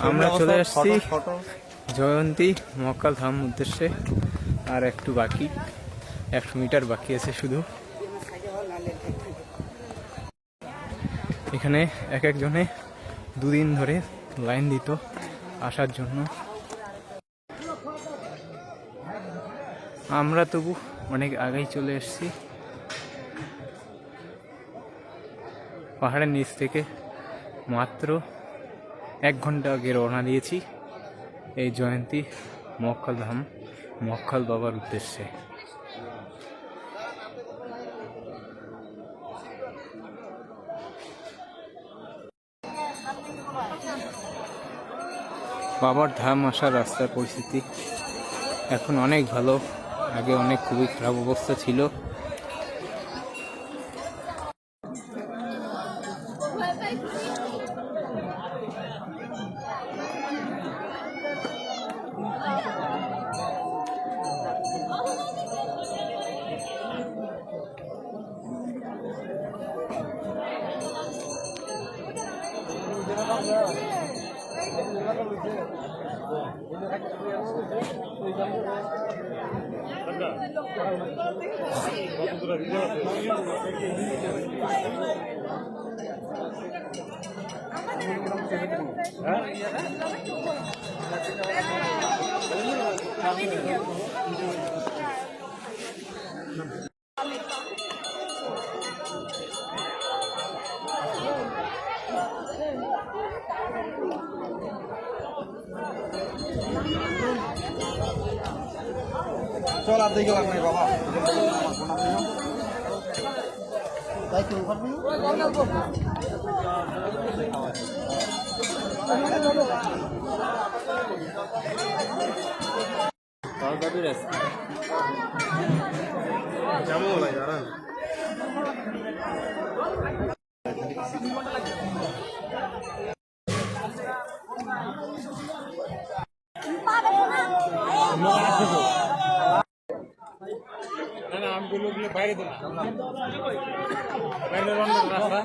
আমরা চলে আসছি জয়ন্তী মহাকাল ধাম উদ্দেশ্যে। আর একটু বাকি, 100 মিটার বাকি আছে শুধু। এখানে এক একজনে 2 দিন ধরে লাইন দিত আসার জন্য। আমরা তবু অনেক আগেই চলে এসেছি। পাহাড়ের নিচ থেকে মাত্র 1 ঘন্টা আগে রওনা দিয়েছি এই জয়ন্তী মহাকাল ধাম মহাকাল বাবার উদ্দেশ্যে। বাবার ধাম আসার রাস্তার পরিস্থিতি এখন অনেক ভালো, আগে অনেক খুবই খারাপ অবস্থা ছিল। চল আর দেখে লাগ নাই বাবা। তাই কি যেমন জানান না আমগুলো বাইরে দেন বাইরে রাস্তা